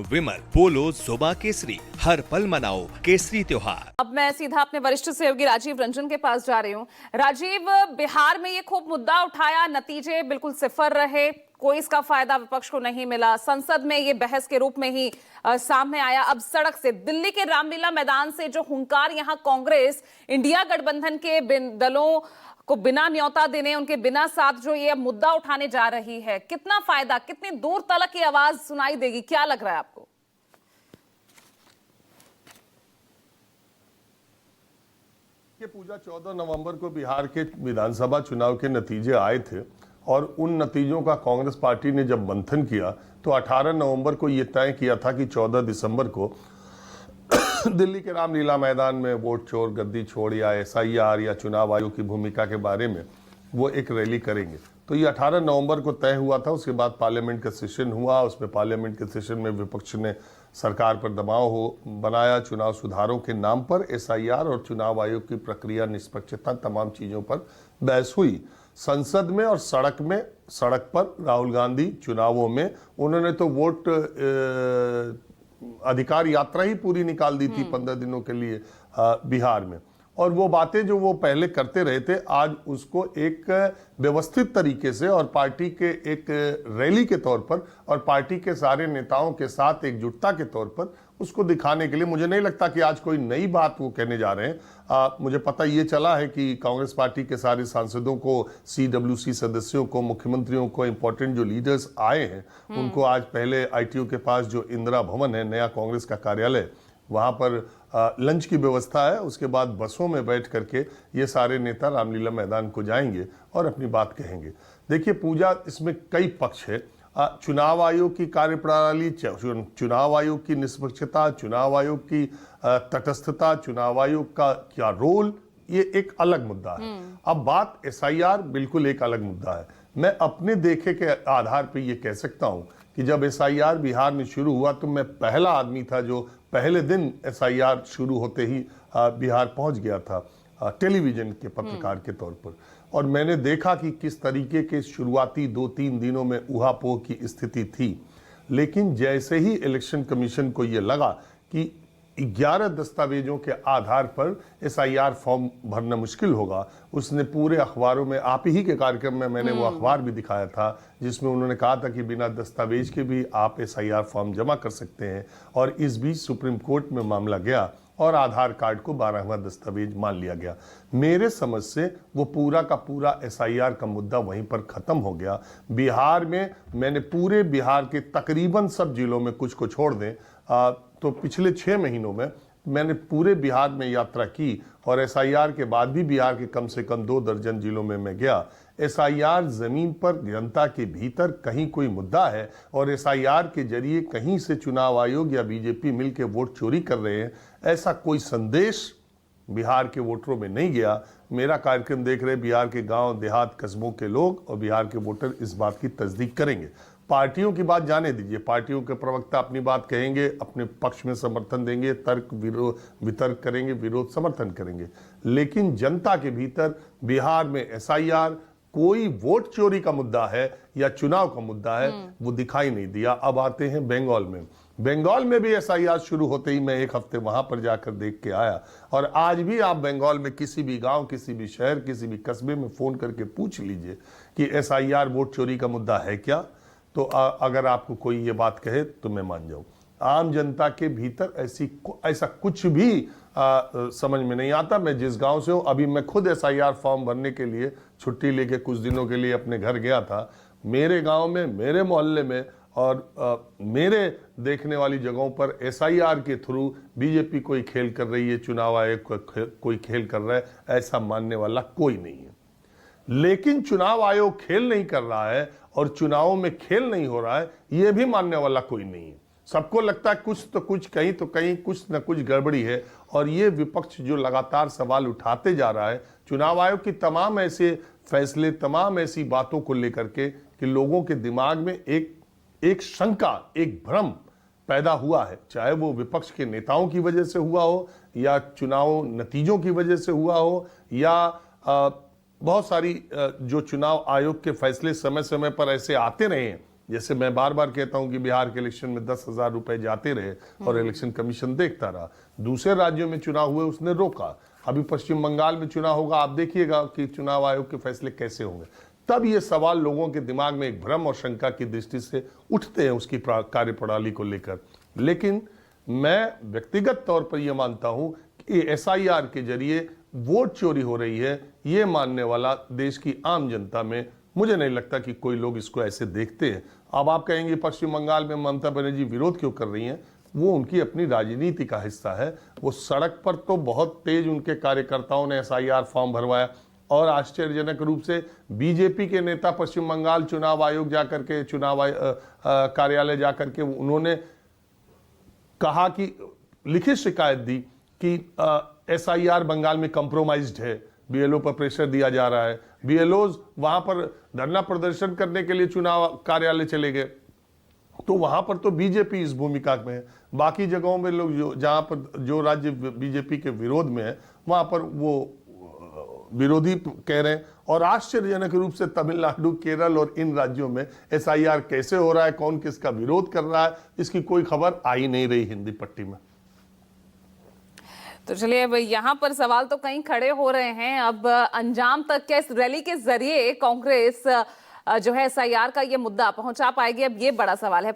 विमल, पोलो, जोबा केसरी, हर पल मनाओ केसरी त्योहार। अब मैं सीधा अपने वरिष्ठ सहयोगी राजीव रंजन के पास जा रही हूँ। राजीव, बिहार में ये खूब मुद्दा उठाया, नतीजे बिल्कुल सिफर रहे, कोई इसका फायदा विपक्ष को नहीं मिला। संसद में ये बहस के रूप में ही सामने आया। अब सड़क से दिल्ली के रामलीला मैदान से जो हुंकार यहाँ कांग्रेस इंडिया गठबंधन के दलों को बिना न्योता देने, उनके बिना साथ जो ये मुद्दा उठाने जा रही है, कितना फायदा, कितनी दूर तलक की आवाज सुनाई देगी, क्या लग रहा है आपको? ये पूजा 14 नवंबर को बिहार के विधानसभा चुनाव के नतीजे आए थे और उन नतीजों का कांग्रेस पार्टी ने जब मंथन किया तो 18 नवंबर को ये तय किया था कि 14 दिसंबर को दिल्ली के रामलीला मैदान में वोट चोर गद्दी छोड़ या एसआईआर या चुनाव आयोग की भूमिका के बारे में वो एक रैली करेंगे। तो ये 18 नवंबर को तय हुआ था। उसके बाद पार्लियामेंट का सेशन हुआ। उसमें पार्लियामेंट के सेशन में विपक्ष ने सरकार पर दबाव बनाया। चुनाव सुधारों के नाम पर एसआईआर और चुनाव आयोग की प्रक्रिया, निष्पक्षता, तमाम चीजों पर बहस हुई। संसद में और सड़क पर राहुल गांधी चुनावों में उन्होंने तो वोट अधिकार यात्रा ही पूरी निकाल दी थी 15 दिनों के लिए बिहार में। और वो बातें जो वो पहले करते रहे थे, आज उसको एक व्यवस्थित तरीके से और पार्टी के एक रैली के तौर पर और पार्टी के सारे नेताओं के साथ एकजुटता के तौर पर उसको दिखाने के लिए, मुझे नहीं लगता कि आज कोई नई बात वो कहने जा रहे हैं। मुझे पता ये चला है कि कांग्रेस पार्टी के सारे सांसदों को, सीडब्ल्यूसी सदस्यों को, मुख्यमंत्रियों को, इंपॉर्टेंट जो लीडर्स आए हैं उनको आज पहले आईटीओ के पास जो इंदिरा भवन है, नया कांग्रेस का कार्यालय, वहां पर लंच की व्यवस्था है। उसके बाद बसों में बैठ करके ये सारे नेता रामलीला मैदान को जाएंगे और अपनी बात कहेंगे। देखिए पूजा, इसमें कई पक्ष है। चुनाव आयोग की कार्यप्रणाली, चुनाव आयोग की निष्पक्षता, चुनाव आयोग की तटस्थता, चुनाव आयोग का क्या रोल, ये एक अलग मुद्दा है। अब बात एसआईआर बिल्कुल एक अलग मुद्दा है। मैं अपने देखे के आधार पर यह कह सकता हूं कि जब एसआईआर बिहार में शुरू हुआ तो मैं पहला आदमी था जो पहले दिन एसआईआर शुरू होते ही बिहार पहुंच गया था टेलीविजन के पत्रकार के तौर पर। और मैंने देखा कि किस तरीके के शुरुआती 2-3 दिनों में ऊहापोह की स्थिति थी। लेकिन जैसे ही इलेक्शन कमीशन को यह लगा कि 11 दस्तावेजों के आधार पर एसआईआर फॉर्म भरना मुश्किल होगा, उसने पूरे अखबारों में, आप ही के कार्यक्रम में मैंने वो अखबार भी दिखाया था जिसमें उन्होंने कहा था कि बिना दस्तावेज के भी आप एसआईआर फॉर्म जमा कर सकते हैं। और इस बीच सुप्रीम कोर्ट में मामला गया और आधार कार्ड को 12वां दस्तावेज मान लिया गया। मेरे समझ से वो पूरा का पूरा एसआईआर का मुद्दा वहीं पर खत्म हो गया। बिहार में मैंने पूरे बिहार के तकरीबन सब जिलों में, कुछ को छोड़ दें, तो पिछले 6 महीनों में मैंने पूरे बिहार में यात्रा की और एसआईआर के बाद भी बिहार के कम से कम 2 दर्जन जिलों में मैं गया। एसआईआर जमीन पर जनता के भीतर कहीं कोई मुद्दा है और एसआईआर के जरिए कहीं से चुनाव आयोग या बीजेपी मिलकर वोट चोरी कर रहे हैं, ऐसा कोई संदेश बिहार के वोटरों में नहीं गया। मेरा कार्यक्रम देख रहे बिहार के गांव, देहात, कस्बों के लोग और बिहार के वोटर इस बात की तस्दीक करेंगे। पार्टियों की बात जाने दीजिए, पार्टियों के प्रवक्ता अपनी बात कहेंगे, अपने पक्ष में समर्थन देंगे, तर्क वितर्क करेंगे, विरोध समर्थन करेंगे। लेकिन जनता के भीतर बिहार में एसआईआर कोई वोट चोरी का मुद्दा है या चुनाव का मुद्दा है, वो दिखाई नहीं दिया। अब आते हैं बंगाल में। बंगाल में भी एसआईआर शुरू होते ही मैं 1 हफ्ते वहां पर जाकर देख के आया। और आज भी आप बंगाल में किसी भी गांव, किसी भी शहर, किसी भी कस्बे में फोन करके पूछ लीजिए कि एसआईआर वोट चोरी का मुद्दा है क्या। तो अगर आपको कोई ये बात कहे तो मैं मान जाऊं। आम जनता के भीतर ऐसा कुछ भी समझ में नहीं आता। मैं जिस गांव से हूं, अभी मैं खुद एसआईआर फॉर्म भरने के लिए छुट्टी लेके कुछ दिनों के लिए अपने घर गया था। मेरे गांव में, मेरे मोहल्ले में और मेरे देखने वाली जगहों पर एसआईआर के थ्रू बीजेपी कोई खेल कर रही है, चुनाव आयोग कोई खेल कर रहा है, ऐसा मानने वाला कोई नहीं है। लेकिन चुनाव आयोग खेल नहीं कर रहा है और चुनावों में खेल नहीं हो रहा है, यह भी मानने वाला कोई नहीं है। सबको लगता है कुछ तो कुछ, कहीं तो कहीं कुछ न कुछ गड़बड़ी है। और ये विपक्ष जो लगातार सवाल उठाते जा रहा है चुनाव आयोग की तमाम ऐसे फैसले, तमाम ऐसी बातों को लेकर के कि लोगों के दिमाग में एक शंका, एक भ्रम पैदा हुआ है, चाहे वो विपक्ष के नेताओं की वजह से हुआ हो या चुनाव नतीजों की वजह से हुआ हो या बहुत सारी जो चुनाव आयोग के फैसले समय समय पर ऐसे आते रहे हैं जैसे मैं बार बार कहता हूं कि बिहार के इलेक्शन में 10,000 रुपए जाते रहे और इलेक्शन कमीशन देखता रहा। दूसरे राज्यों में चुनाव हुए, उसने रोका। अभी पश्चिम बंगाल में चुनाव होगा, आप देखिएगा कि चुनाव आयोग के फैसले कैसे होंगे। तब ये सवाल लोगों के दिमाग में एक भ्रम और शंका की दृष्टि से उठते हैं उसकी कार्यप्रणाली को लेकर। लेकिन मैं व्यक्तिगत तौर पर यह मानता हूं कि SIR के जरिए वोट चोरी हो रही है, ये मानने वाला देश की आम जनता में मुझे नहीं लगता कि कोई लोग इसको ऐसे देखते हैं। अब आप कहेंगे पश्चिम बंगाल में ममता बनर्जी विरोध क्यों कर रही हैं? वो उनकी अपनी राजनीति का हिस्सा है। वो सड़क पर तो बहुत तेज उनके कार्यकर्ताओं ने SIR फॉर्म भरवाया और आश्चर्यजनक रूप से बीजेपी के नेता पश्चिम बंगाल चुनाव आयोग जाकर के कार्यालय जाकर के उन्होंने कहा कि लिखित शिकायत दी कि SIR बंगाल में कंप्रोमाइज्ड है, BLO पर प्रेशर दिया जा रहा है। BLOs वहां पर धरना प्रदर्शन करने के लिए चुनाव कार्यालय चले गए, तो वहां पर तो बीजेपी इस भूमिका में है। बाकी जगहों में लोग जहां पर जो राज्य बीजेपी के विरोध में है वहां पर वो विरोधी कह रहे हैं। और आश्चर्यजनक रूप से तमिलनाडु, केरल और इन राज्यों में SIR कैसे हो रहा है, कौन किसका विरोध कर रहा है, इसकी कोई खबर आ ही नहीं रही हिंदी पट्टी में। तो चलिए, अब यहाँ पर सवाल तो कहीं खड़े हो रहे हैं। अब अंजाम तक क्या इस रैली के जरिए कांग्रेस जो है SIR का ये मुद्दा पहुंचा पाएगी? अब ये बड़ा सवाल है।